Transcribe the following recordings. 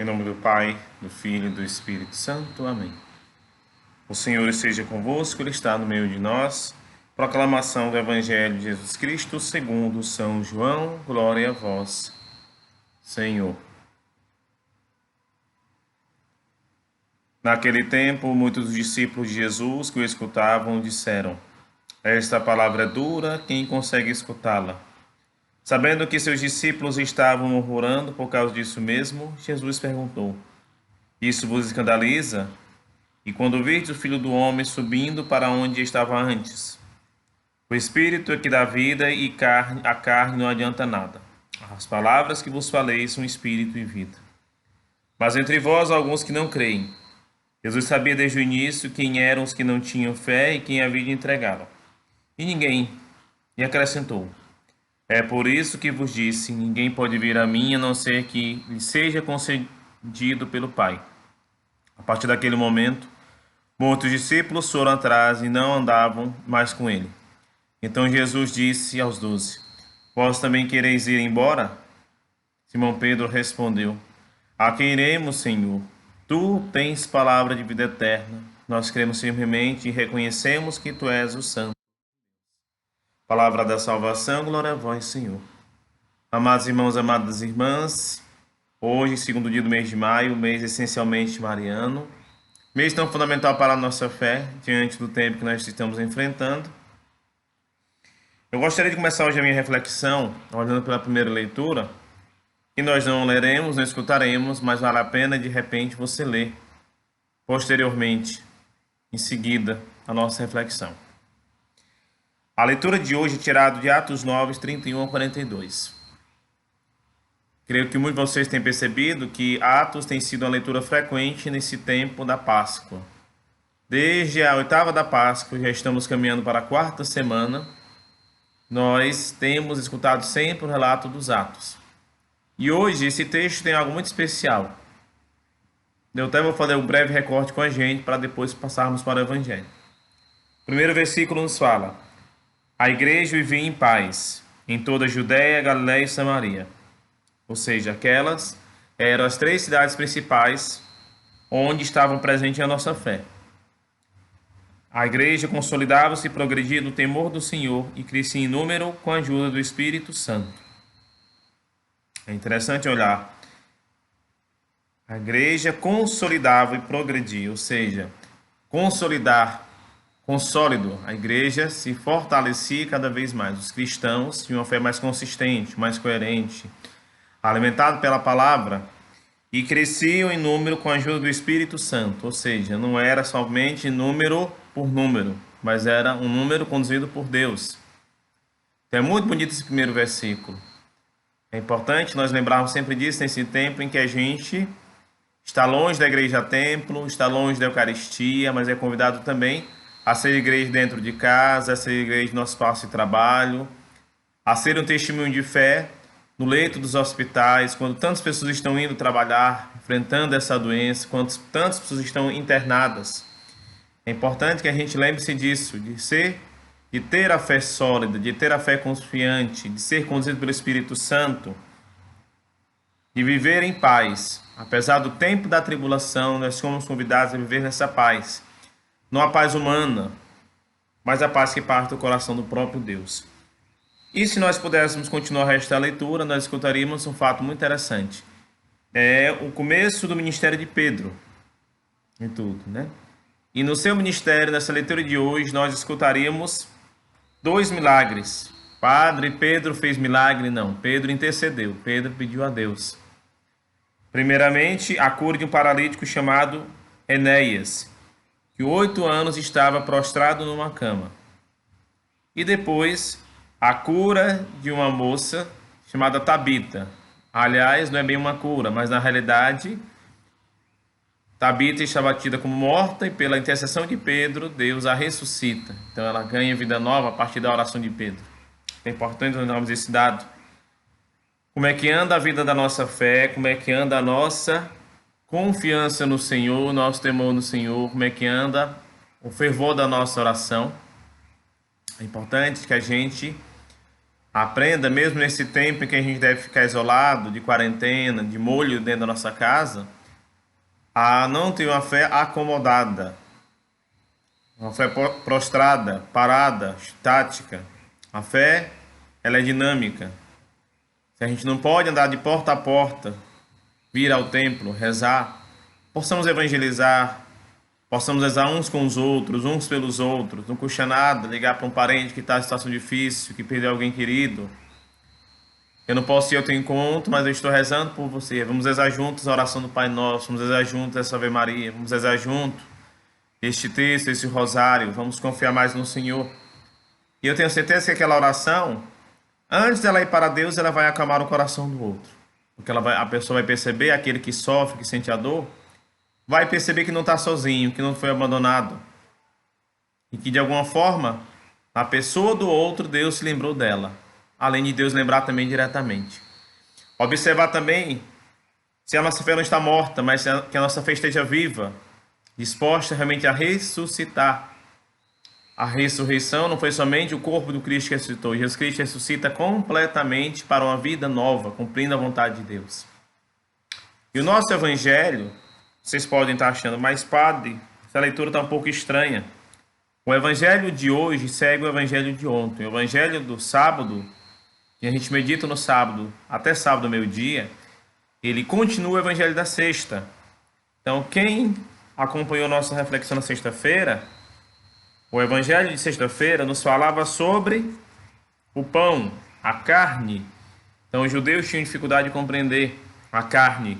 Em nome do Pai, do Filho e do Espírito Santo. Amém. O Senhor esteja convosco, Ele está no meio de nós. Proclamação do Evangelho de Jesus Cristo segundo São João. Glória a vós, Senhor. Naquele tempo, muitos dos discípulos de Jesus que o escutavam disseram: Esta palavra é dura, quem consegue escutá-la? Sabendo que seus discípulos estavam murmurando por causa disso mesmo, Jesus perguntou: Isso vos escandaliza? E quando virdes o Filho do Homem subindo para onde estava antes? O Espírito é que dá vida e a carne não adianta nada. As palavras que vos falei são Espírito e vida. Mas entre vós há alguns que não creem. Jesus sabia desde o início quem eram os que não tinham fé e quem havia de entregá-lo. E acrescentou: É por isso que vos disse, ninguém pode vir a mim a não ser que lhe seja concedido pelo Pai. A partir daquele momento, muitos discípulos foram atrás e não andavam mais com ele. Então Jesus disse aos 12: Vós também quereis ir embora? Simão Pedro respondeu: A quem iremos, Senhor? Tu tens palavra de vida eterna. Nós cremos firmemente e reconhecemos que Tu és o Santo. Palavra da salvação, glória a vós, Senhor. Amados irmãos, amadas irmãs, hoje, segundo dia do mês de maio, mês essencialmente mariano, mês tão fundamental para a nossa fé, diante do tempo que nós estamos enfrentando. Eu gostaria de começar hoje a minha reflexão, olhando pela primeira leitura, que nós não leremos, não escutaremos, mas vale a pena de repente você ler, posteriormente, em seguida, a nossa reflexão. A leitura de hoje é tirada de Atos 9, 31 a 42. Creio que muitos de vocês têm percebido que Atos tem sido uma leitura frequente nesse tempo da Páscoa. Desde a oitava da Páscoa, já estamos caminhando para a quarta semana, nós temos escutado sempre o relato dos Atos. E hoje esse texto tem algo muito especial. Eu até vou fazer um breve recorte com a gente para depois passarmos para o Evangelho. O primeiro versículo nos fala: A igreja vivia em paz em toda a Judéia, Galiléia e Samaria. Ou seja, aquelas eram as 3 cidades principais onde estavam presentes a nossa fé. A igreja consolidava-se e progredia no temor do Senhor e crescia em número com a ajuda do Espírito Santo. É interessante olhar. A igreja consolidava e progredia, ou seja, consólido, a igreja se fortalecia cada vez mais. Os cristãos tinham uma fé mais consistente, mais coerente, alimentado pela palavra, e cresciam em número com a ajuda do Espírito Santo, ou seja, não era somente número por número, mas era um número conduzido por Deus. Então é muito bonito esse primeiro versículo. É importante nós lembrarmos sempre disso nesse tempo em que a gente está longe da igreja-templo, está longe da Eucaristia, mas é convidado também a ser igreja dentro de casa, a ser igreja no nosso espaço de trabalho, a ser um testemunho de fé no leito dos hospitais, quando tantas pessoas estão indo trabalhar, enfrentando essa doença, quando tantas pessoas estão internadas. É importante que a gente lembre-se disso, de ter a fé sólida, de ter a fé confiante, de ser conduzido pelo Espírito Santo, de viver em paz. Apesar do tempo da tribulação, nós somos convidados a viver nessa paz. Não a paz humana, mas a paz que parte do coração do próprio Deus. E se nós pudéssemos continuar o resto da leitura, nós escutaríamos um fato muito interessante. É o começo do ministério de Pedro, em tudo, né? E no seu ministério, nessa leitura de hoje, nós escutaríamos 2 milagres. Padre Pedro fez milagre? Não. Pedro intercedeu. Pedro pediu a Deus. Primeiramente, a cura de um paralítico chamado Enéas, que 8 anos estava prostrado numa cama. E depois, a cura de uma moça chamada Tabita. Aliás, não é bem uma cura, mas na realidade, Tabita estava batida como morta e pela intercessão de Pedro, Deus a ressuscita. Então ela ganha vida nova a partir da oração de Pedro. É importante nós darmos esse dado. Como é que anda a vida da nossa fé, como é que anda a nossa confiança no Senhor, nosso temor no Senhor, como é que anda o fervor da nossa oração. É importante que a gente Aprenda, mesmo nesse tempo em que a gente deve ficar isolado, de quarentena, de molho dentro da nossa casa, a não ter uma fé acomodada, uma fé prostrada, parada, estática. A fé, ela é dinâmica. Se a gente não pode andar de porta a porta, vir ao templo, rezar, possamos evangelizar, possamos rezar uns com os outros, uns pelos outros, não custa nada ligar para um parente que está em situação difícil, que perdeu alguém querido. Eu não posso ir ao teu encontro, mas eu estou rezando por você. Vamos rezar juntos a oração do Pai Nosso, vamos rezar juntos essa Ave Maria, vamos rezar juntos este texto, esse rosário, vamos confiar mais no Senhor. E eu tenho certeza que aquela oração, antes dela ir para Deus, ela vai acalmar o coração do outro. Porque a pessoa vai perceber, aquele que sofre, que sente a dor, vai perceber que não está sozinho, que não foi abandonado. E que de alguma forma, a pessoa do outro, Deus se lembrou dela. Além de Deus lembrar também diretamente. Observar também se a nossa fé não está morta, mas que a nossa fé esteja viva, disposta realmente a ressuscitar. A ressurreição não foi somente o corpo do Cristo que ressuscitou. Jesus Cristo ressuscita completamente para uma vida nova, cumprindo a vontade de Deus. E o nosso evangelho, vocês podem estar achando, mas padre, essa leitura está um pouco estranha. O evangelho de hoje segue o evangelho de ontem. O evangelho do sábado, que a gente medita no sábado, até sábado, meio-dia, ele continua o evangelho da sexta. Então, quem acompanhou nossa reflexão na sexta-feira, o evangelho de sexta-feira nos falava sobre o pão, a carne. Então, os judeus tinham dificuldade de compreender a carne,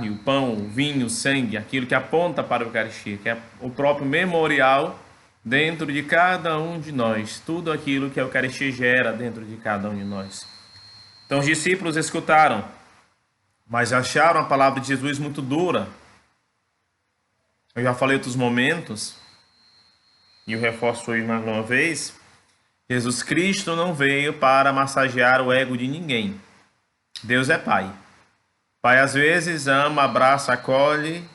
o pão, o vinho, o sangue, aquilo que aponta para a Eucaristia, que é o próprio memorial dentro de cada um de nós, tudo aquilo que a Eucaristia gera dentro de cada um de nós. Então, os discípulos escutaram, mas acharam a palavra de Jesus muito dura. Eu já falei outros momentos, e eu reforço hoje mais uma vez, Jesus Cristo não veio para massagear o ego de ninguém. Deus é Pai. Pai às vezes ama, abraça, acolhe,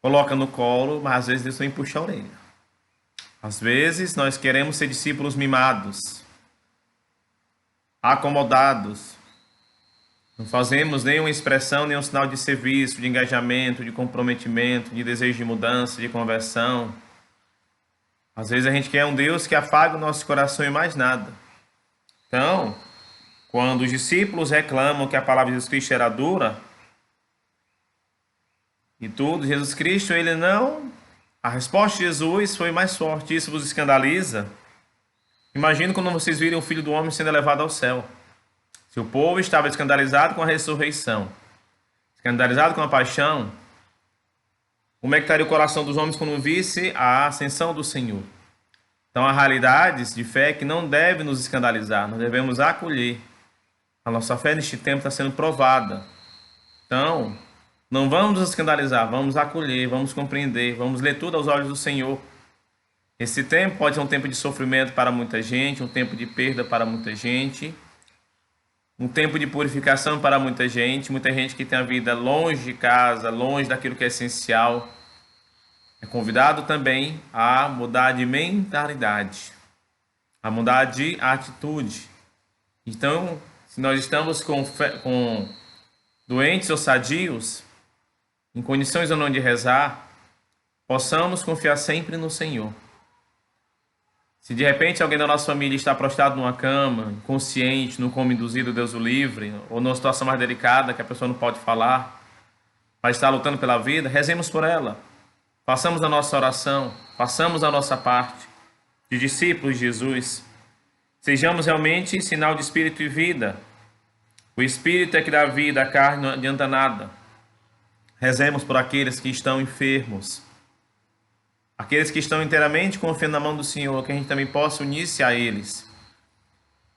coloca no colo, mas às vezes Deus também puxa a orelha. Às vezes nós queremos ser discípulos mimados, acomodados. Não fazemos nenhuma expressão, nenhum sinal de serviço, de engajamento, de comprometimento, de desejo de mudança, de conversão. Às vezes a gente quer um Deus que afague o nosso coração e mais nada. Então, quando os discípulos reclamam que a palavra de Jesus Cristo era dura, e tudo, Jesus Cristo, ele não... A resposta de Jesus foi mais forte. Isso vos escandaliza? Imagina quando vocês virem o Filho do Homem sendo elevado ao céu. Se o povo estava escandalizado com a ressurreição, escandalizado com a paixão, como é que estaria o coração dos homens quando visse a ascensão do Senhor? Então, há realidades de fé que não devem nos escandalizar, nós devemos acolher. A nossa fé neste tempo está sendo provada. Então, não vamos nos escandalizar, vamos acolher, vamos compreender, vamos ler tudo aos olhos do Senhor. Esse tempo pode ser um tempo de sofrimento para muita gente, um tempo de perda para muita gente, um tempo de purificação para muita gente que tem a vida longe de casa, longe daquilo que é essencial. É convidado também a mudar de mentalidade, a mudar de atitude. Então, se nós estamos com doentes ou sadios, em condições ou não de rezar, possamos confiar sempre no Senhor. Se de repente alguém da nossa família está prostrado numa cama, inconsciente, no coma induzido, Deus o livre, ou numa situação mais delicada que a pessoa não pode falar, mas está lutando pela vida, rezemos por ela. Façamos a nossa oração, façamos a nossa parte de discípulos de Jesus. Sejamos realmente sinal de espírito e vida. O espírito é que dá vida, a carne não adianta nada. Rezemos por aqueles que estão enfermos, aqueles que estão inteiramente confiando na mão do Senhor, que a gente também possa unir-se a eles.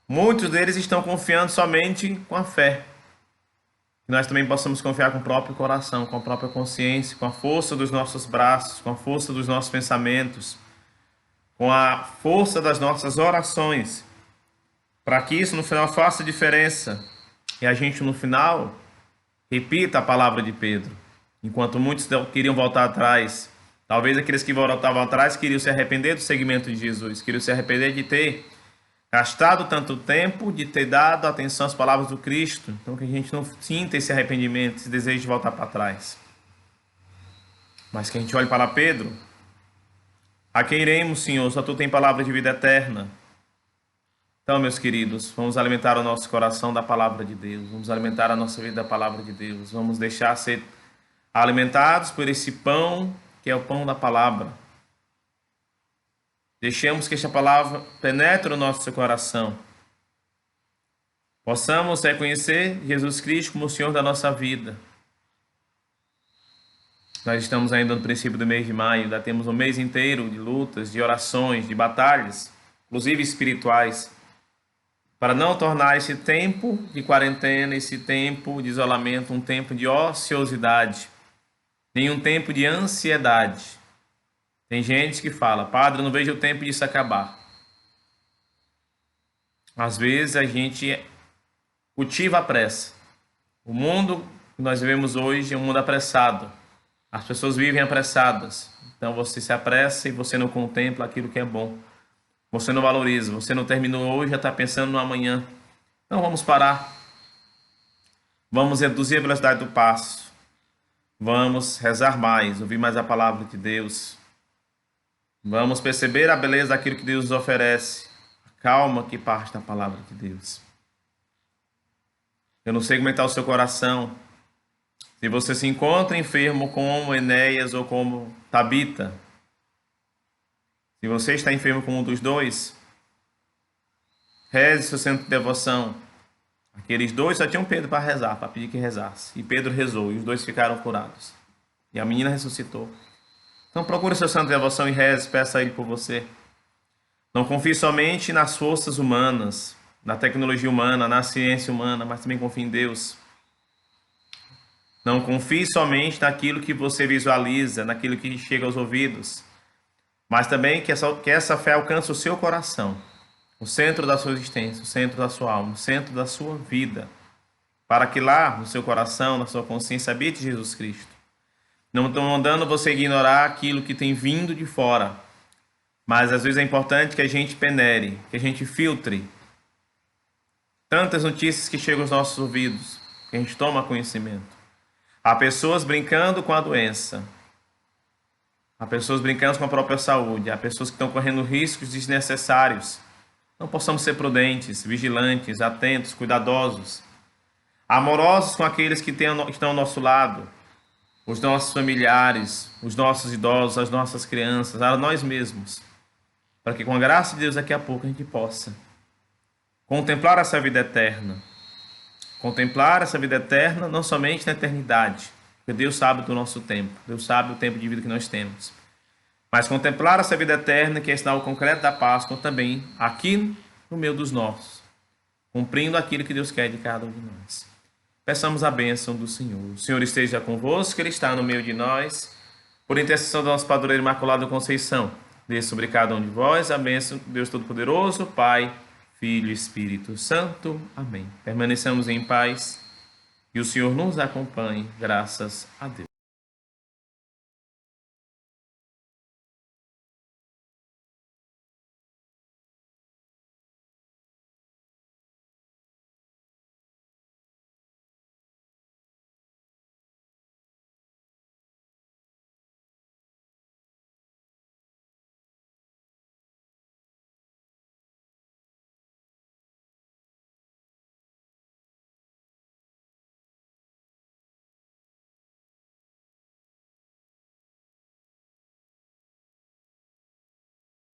Muitos deles estão confiando somente com a fé. Que nós também possamos confiar com o próprio coração, com a própria consciência, com a força dos nossos braços, com a força dos nossos pensamentos, com a força das nossas orações, para que isso no final faça diferença. E a gente no final repita a palavra de Pedro. Enquanto muitos queriam voltar atrás, talvez aqueles que voltavam atrás queriam se arrepender do seguimento de Jesus, queriam se arrepender de ter gastado tanto tempo de ter dado atenção às palavras do Cristo, então que a gente não sinta esse arrependimento, esse desejo de voltar para trás. Mas que a gente olhe para Pedro. A quem iremos, Senhor? Só Tu tem palavra de vida eterna. Então, meus queridos, vamos alimentar o nosso coração da palavra de Deus. Vamos alimentar a nossa vida da palavra de Deus. Vamos deixar ser alimentados por esse pão, que é o pão da palavra. Deixemos que esta palavra penetre o nosso coração. Possamos reconhecer Jesus Cristo como o Senhor da nossa vida. Nós estamos ainda no princípio do mês de maio, ainda temos um mês inteiro de lutas, de orações, de batalhas, inclusive espirituais, para não tornar esse tempo de quarentena, esse tempo de isolamento, um tempo de ociosidade, nem um tempo de ansiedade. Tem gente que fala: Padre, eu não vejo o tempo disso acabar. Às vezes a gente cultiva a pressa. O mundo que nós vivemos hoje é um mundo apressado. As pessoas vivem apressadas. Então você se apressa e você não contempla aquilo que é bom. Você não valoriza. Você não terminou hoje, já está pensando no amanhã. Então vamos parar. Vamos reduzir a velocidade do passo. Vamos rezar mais, ouvir mais a palavra de Deus. Vamos perceber a beleza daquilo que Deus nos oferece. A calma que parte da palavra de Deus. Eu não sei como está o seu coração. Se você se encontra enfermo como Enéas ou como Tabita, se você está enfermo com um dos dois, reze seu centro de devoção. Aqueles dois só tinham Pedro para rezar, para pedir que rezasse. E Pedro rezou e os dois ficaram curados. E a menina ressuscitou. Então procure seu centro de devoção e reze, peça a ele por você. Não confie somente nas forças humanas, na tecnologia humana, na ciência humana, mas também confie em Deus. Não confie somente naquilo que você visualiza, naquilo que chega aos ouvidos, mas também que essa fé alcance o seu coração, o centro da sua existência, o centro da sua alma, o centro da sua vida, para que lá, no seu coração, na sua consciência, habite Jesus Cristo. Não estou mandando você ignorar aquilo que tem vindo de fora, mas às vezes é importante que a gente penere, que a gente filtre tantas notícias que chegam aos nossos ouvidos, que a gente toma conhecimento. Há pessoas brincando com a doença. Há pessoas brincando com a própria saúde. Há pessoas que estão correndo riscos desnecessários. Não possamos ser prudentes, vigilantes, atentos, cuidadosos, amorosos com aqueles que estão ao nosso lado, os nossos familiares, os nossos idosos, as nossas crianças, a nós mesmos, para que com a graça de Deus daqui a pouco a gente possa contemplar essa vida eterna. Contemplar essa vida eterna não somente na eternidade, porque Deus sabe do nosso tempo, Deus sabe o tempo de vida que nós temos. Mas contemplar essa vida eterna, que é sinal concreto da Páscoa, também aqui no meio dos nossos, cumprindo aquilo que Deus quer de cada um de nós. Peçamos a bênção do Senhor. O Senhor esteja convosco, Ele está no meio de nós. Por intercessão do nosso Padroeiro Imaculado Conceição, dê sobre cada um de vós a bênção de Deus Todo-Poderoso, Pai, Filho e Espírito Santo. Amém. Permanecemos em paz e o Senhor nos acompanhe, graças a Deus.